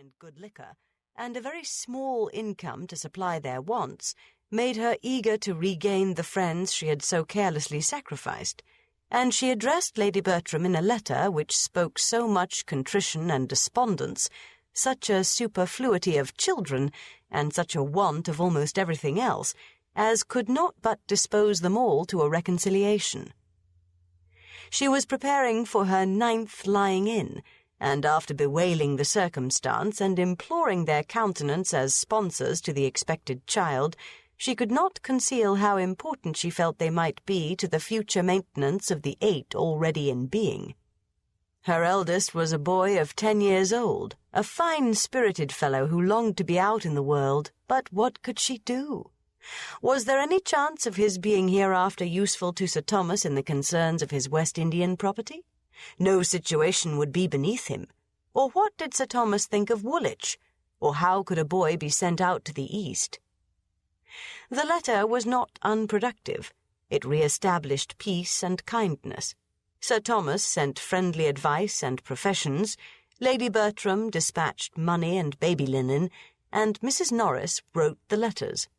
and good liquor, and a very small income to supply their wants, made her eager to regain the friends she had so carelessly sacrificed, and she addressed Lady Bertram in a letter which spoke so much contrition and despondence, such a superfluity of children, and such a want of almost everything else, as could not but dispose them all to a reconciliation. She was preparing for her 9th lying-in, and after bewailing the circumstance and imploring their countenance as sponsors to the expected child, she could not conceal how important she felt they might be to the future maintenance of the 8 already in being. Her eldest was a boy of 10 years old, a fine-spirited fellow who longed to be out in the world, but what could she do? Was there any chance of his being hereafter useful to Sir Thomas in the concerns of his West Indian property? No situation would be beneath him. Or what did Sir Thomas think of Woolwich? Or how could a boy be sent out to the East? The letter was not unproductive. It re-established peace and kindness. Sir Thomas sent friendly advice and professions, Lady Bertram dispatched money and baby linen, and Mrs. Norris wrote the letters.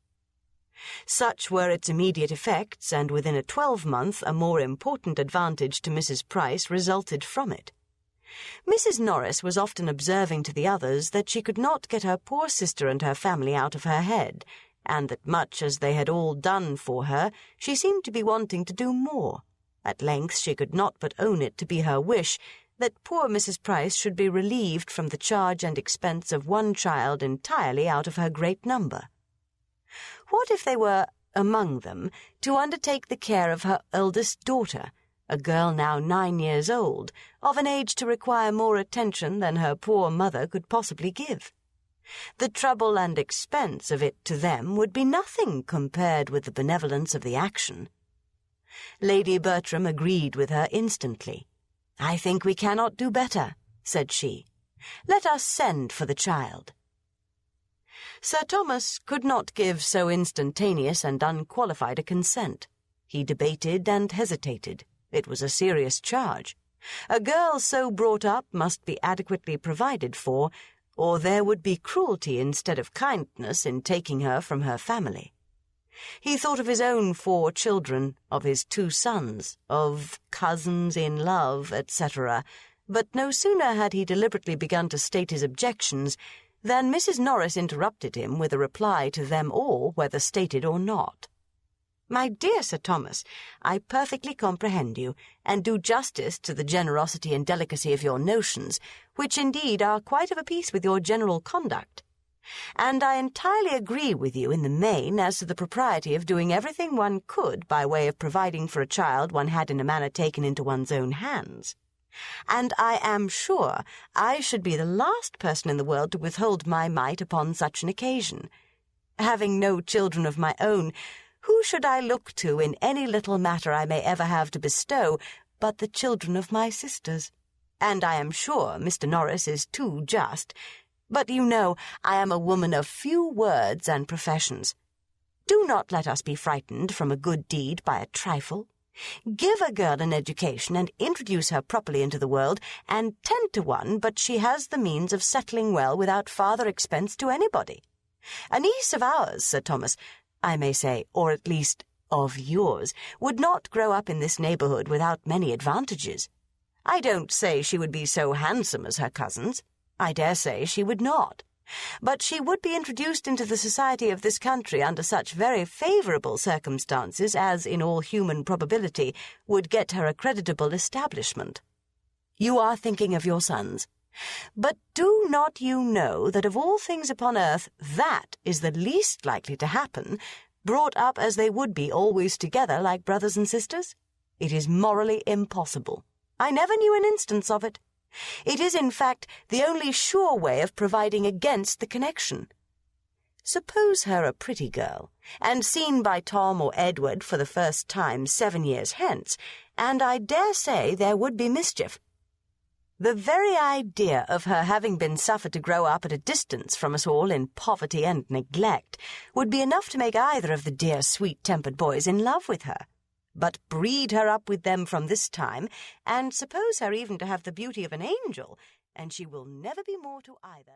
Such were its immediate effects, and within a 12-month a more important advantage to Mrs. Price resulted from it. Mrs. Norris was often observing to the others that she could not get her poor sister and her family out of her head, and that much as they had all done for her, she seemed to be wanting to do more. At length she could not but own it to be her wish that poor Mrs. Price should be relieved from the charge and expense of one child entirely out of her great number. What if they were, among them, to undertake the care of her eldest daughter, a girl now 9 years old, of an age to require more attention than her poor mother could possibly give? The trouble and expense of it to them would be nothing compared with the benevolence of the action. Lady Bertram agreed with her instantly. "I think we cannot do better," said she. "Let us send for the child." Sir Thomas could not give so instantaneous and unqualified a consent. He debated and hesitated. It was a serious charge. A girl so brought up must be adequately provided for, or there would be cruelty instead of kindness in taking her from her family. He thought of his own 4 children, of his 2 sons, of cousins-in-law, etc., but no sooner had he deliberately begun to state his objections than Mrs. Norris interrupted him with a reply to them all, whether stated or not. "My dear Sir Thomas, I perfectly comprehend you, and do justice to the generosity and delicacy of your notions, which indeed are quite of a piece with your general conduct. And I entirely agree with you in the main as to the propriety of doing everything one could by way of providing for a child one had in a manner taken into one's own hands. And I am sure I should be the last person in the world to withhold my mite upon such an occasion. Having no children of my own, who should I look to in any little matter I may ever have to bestow but the children of my sisters? And I am sure Mr. Norris is too just. But you know I am a woman of few words and professions. Do not let us be frightened from a good deed by a trifle. Give a girl an education and introduce her properly into the world, and 10 to 1 but she has the means of settling well without farther expense to anybody. A niece of ours, Sir Thomas, I may say, or at least of yours, would not grow up in this neighbourhood without many advantages. I don't say she would be so handsome as her cousins. I dare say she would not. But she would be introduced into the society of this country under such very favourable circumstances as, in all human probability, would get her a creditable establishment. You are thinking of your sons. But do not you know that of all things upon earth that is the least likely to happen, brought up as they would be always together like brothers and sisters? It is morally impossible. I never knew an instance of it. It is, in fact, the only sure way of providing against the connection. Suppose her a pretty girl, and seen by Tom or Edward for the first time 7 years hence, and I dare say there would be mischief. The very idea of her having been suffered to grow up at a distance from us all in poverty and neglect would be enough to make either of the dear sweet-tempered boys in love with her. But breed her up with them from this time, and suppose her even to have the beauty of an angel, and she will never be more to either.